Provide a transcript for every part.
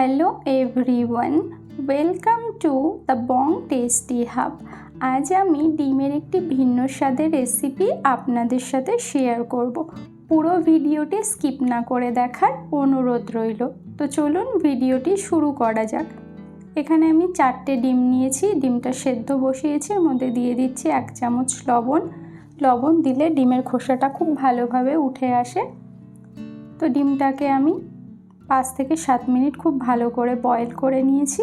Hello everyone, welcome to the Bong tasty hub. আজ আমি ডিমের একটি ভিন্ন স্বাদের রেসিপি আপনাদের সাথে শেয়ার করব। পুরো ভিডিওটি স্কিপ না করে দেখার অনুরোধ রইল। তো চলুন ভিডিওটি শুরু করা যাক। এখানে আমি 4টে ডিম নিয়েছি, ডিমটা সেদ্ধ বসিয়েছি। এর মধ্যে দিয়ে দিচ্ছি 1 চামচ লবণ। লবণ দিলে ডিমের খোসাটা খুব ভালোভাবে উঠে আসে। তো ডিমটাকে আমি 5 থেকে 7 মিনিট খুব ভালো করে বয়েল করে নিয়েছি।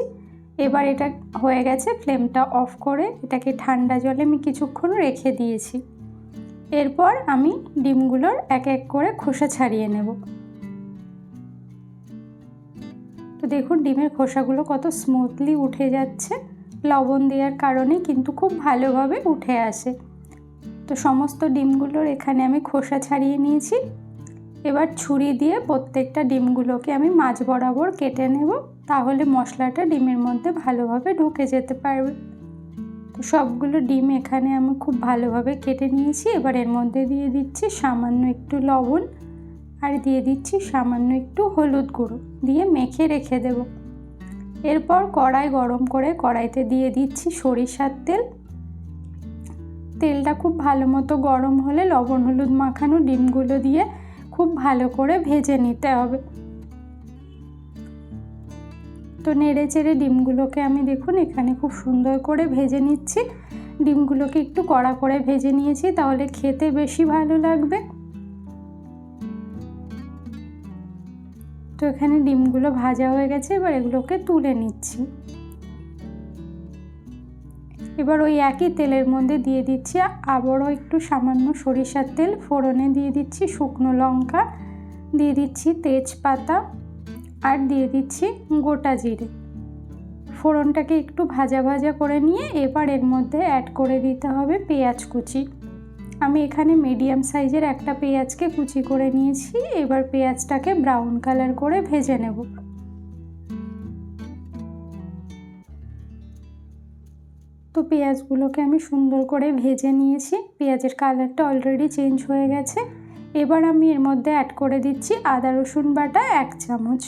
এবার এটা হয়ে গেছে, ফ্লেমটা অফ করে এটাকে ঠান্ডা জলে আমি কিছুক্ষণ রেখে দিয়েছি। এরপর আমি ডিমগুলোর এক এক করে খোসা ছাড়িয়ে নেব। তো দেখুন ডিমের খোসাগুলো কত স্মুথলি উঠে যাচ্ছে। লবণ দেওয়ার কারণে কিন্তু খুব ভালোভাবে উঠে আসে। তো সমস্ত ডিমগুলোর এখানে আমি খোসা ছাড়িয়ে নিয়েছি। এবার ছুরি দিয়ে প্রত্যেকটা ডিমগুলোকে আমি মাঝ বরাবর কেটে নেব, তাহলে মশলাটা ডিমের মধ্যে ভালোভাবে ঢুকে যেতে পারবে। তো সবগুলো ডিম এখানে আমি খুব ভালোভাবে কেটে নিয়েছি। এবার এর মধ্যে দিয়ে দিচ্ছি সামান্য একটু লবণ আর দিয়ে দিচ্ছি সামান্য একটু হলুদ গুঁড়ো, দিয়ে মেখে রেখে দেব। এরপর কড়াই গরম করে কড়াইতে দিয়ে দিচ্ছি সরিষার তেল। তেলটা খুব ভালো মতো গরম হলে লবণ হলুদ মাখানো ডিমগুলো দিয়ে খুব ভালো করে ভেজে নিতে হবে। তো নেড়ে চেড়ে ডিমগুলোকে আমি দেখুন এখানে খুব সুন্দর করে ভেজে নিচ্ছি। ডিমগুলোকে একটু কড়া করে ভেজে নিয়েছি, তাহলে খেতে বেশি ভালো লাগবে। তো এখানে ডিমগুলো ভাজা হয়ে গেছে, এবার এগুলোকে তুলে নিচ্ছি। এবার ওই একই তেলের মধ্যে দিয়ে দিচ্ছি আবারও একটু সামান্য সরিষার তেল। ফোড়নে দিয়ে দিচ্ছি শুকনো লঙ্কা, দিয়ে দিচ্ছি তেজপাতা আর দিয়ে দিচ্ছি গোটা জিরে। ফোড়নটাকে একটু ভাজা ভাজা করে নিয়ে এবার এর মধ্যে অ্যাড করে দিতে হবে পেঁয়াজ কুচি। আমি এখানে মিডিয়াম সাইজের একটা পেঁয়াজকে কুচি করে নিয়েছি। এবার পেঁয়াজটাকে ব্রাউন কালার করে ভেজে নেব। তো পেঁয়াজগুলোকে আমি সুন্দর করে ভেজে নিয়েছি। পেঁয়াজের কালারটা অলরেডি চেঞ্জ হয়ে গেছে। এবার আমি এর মধ্যে অ্যাড করে দিচ্ছি আদা রসুন বাটা 1 চামচ,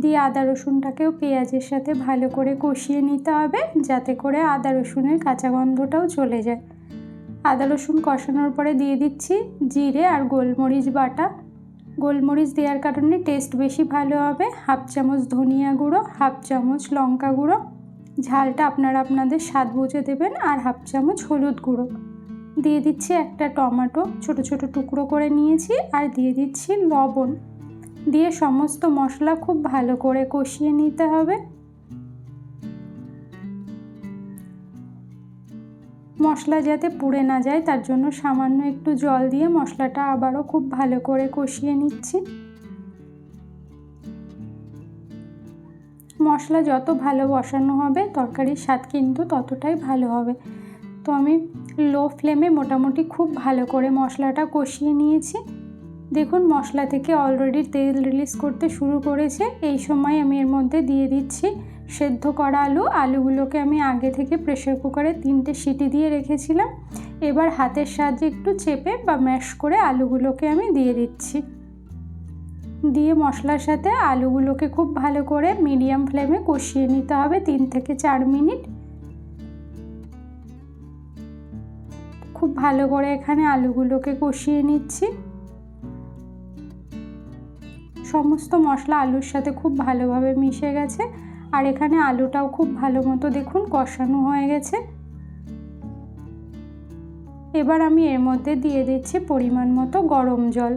দিয়ে আদা রসুনটাকেও পেঁয়াজের সাথে ভালো করে কষিয়ে নিতে হবে, যাতে করে আদা রসুনের কাঁচা গন্ধটাও চলে যায়। আদা রসুন কষানোর পরে দিয়ে দিচ্ছি জিরে আর গোলমরিচ বাটা। গোলমরিচ দেওয়ার কারণে টেস্ট বেশি ভালো হবে। 1/2 চামচ ধনিয়া গুঁড়ো, 1/2 চামচ লঙ্কা গুঁড়ো, ঝালটা আপনারা আপনাদের স্বাদ বুঝে দেবেন, আর 1/2 চামচ হলুদ গুঁড়ো। দিয়ে দিচ্ছি একটা টমেটো ছোট ছোট টুকরো করে নিয়েছি, আর দিয়ে দিচ্ছি লবণ। দিয়ে সমস্ত মশলা খুব ভালো করে কষিয়ে নিতে হবে। মশলা যাতে পুড়ে না যায় তার জন্য সামান্য একটু জল দিয়ে মশলাটা আবারও খুব ভালো করে কষিয়ে নিচ্ছি। মশলা যত ভালো বসানো হবে তরকারির স্বাদ কিন্তু ততটাই ভালো হবে। তো আমি লো ফ্লেমে মোটামুটি খুব ভালো করে মশলাটা কষিয়ে নিয়েছি। দেখুন মশলা থেকে অলরেডি তেল রিলিজ করতে শুরু করেছে। এই সময় আমি এর মধ্যে দিয়ে দিচ্ছি সেদ্ধ করা আলুগুলোকে আমি আগে থেকে প্রেসার কুকারে 3টে সিটি দিয়ে রেখেছিলাম। এবার হাতের সাহায্যে একটু চেপে বা ম্যাশ করে আলুগুলোকে আমি দিয়ে দিচ্ছি। দিয়ে মশলার সাথে আলুগুলোকে খুব ভালো করে মিডিয়াম ফ্লেমে কষিয়ে নিতে হবে 3 থেকে 4 মিনিট। খুব ভালো করে এখানে আলুগুলোকে কষিয়ে নিচ্ছি। সমস্ত মশলা আলুর সাথে খুব ভালোভাবে মিশে গেছে, আর এখানে আলুটাও খুব ভালো মতো দেখুন কষানো হয়ে গেছে। এবার আমি এর মধ্যে দিয়ে দিচ্ছি পরিমাণ মতো গরম জল,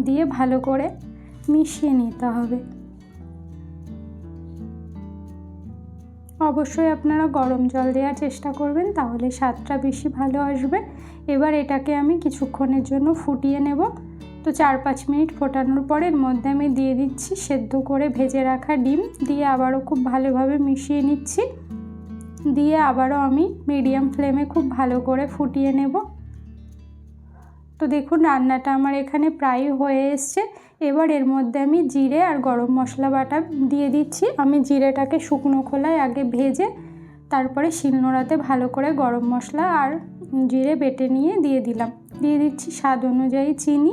দিয়ে ভালো করে মিশিয়ে নিতে হবে। অবশ্যই আপনারা গরম জল দেওয়ার চেষ্টা করবেন, তাহলে স্বাদটা বেশি ভালো আসবে। এবার এটাকে আমি কিছুক্ষণের জন্য ফুটিয়ে নেব। তো 4-5 মিনিট ফোটানোর পরে এর মধ্যে আমি দিয়ে দিচ্ছি সেদ্ধ করে ভেজে রাখা ডিম, দিয়ে আবারও খুব ভালোভাবে মিশিয়ে নিচ্ছি। দিয়ে আবারও আমি মিডিয়াম ফ্লেমে খুব ভালো করে ফুটিয়ে নেব। তো দেখুন রান্নাটা আমার এখানে প্রায় হয়ে এসছে। এবার এর মধ্যে আমি জিরে আর গরম মশলা বাটা দিয়ে দিচ্ছি। আমি জিরেটাকে শুকনো খোলায় আগে ভেজে তারপরে শিলনোড়াতে ভালো করে গরম মশলা আর জিরে বেটে নিয়ে দিয়ে দিলাম। দিয়ে দিচ্ছি স্বাদ অনুযায়ী চিনি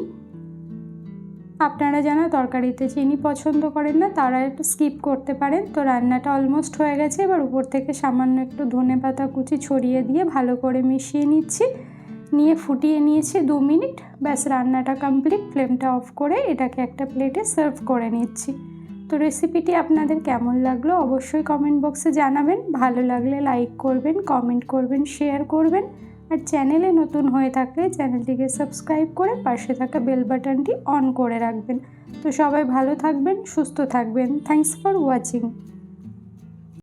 আপনারা যারা তরকারিতে চিনি পছন্দ করেন না তারা একটু স্কিপ করতে পারেন। তো রান্নাটা অলমোস্ট হয়ে গেছে। এবার উপর থেকে সামান্য একটু ধনেপাতা কুচি ছড়িয়ে দিয়ে ভালো করে মিশিয়ে নিচ্ছি, নিয়ে ফুটিয়ে নিয়েছি 2 মিনিট। ব্যাস, রান্নাটা কমপ্লিট। ফ্লেমটা অফ করে এটাকে একটা প্লেটে সার্ভ করে নিচ্ছি। তো রেসিপিটি আপনাদের কেমন লাগলো অবশ্যই কমেন্ট বক্সে জানাবেন। ভালো লাগলে লাইক করবেন, কমেন্ট করবেন, শেয়ার করবেন। আর চ্যানেলে নতুন হয়ে থাকলে চ্যানেলটিকে সাবস্ক্রাইব করে পাশে থাকা বেল বাটনটি অন করে রাখবেন। তো সবাই ভালো থাকবেন, সুস্থ থাকবেন। Thanks for watching.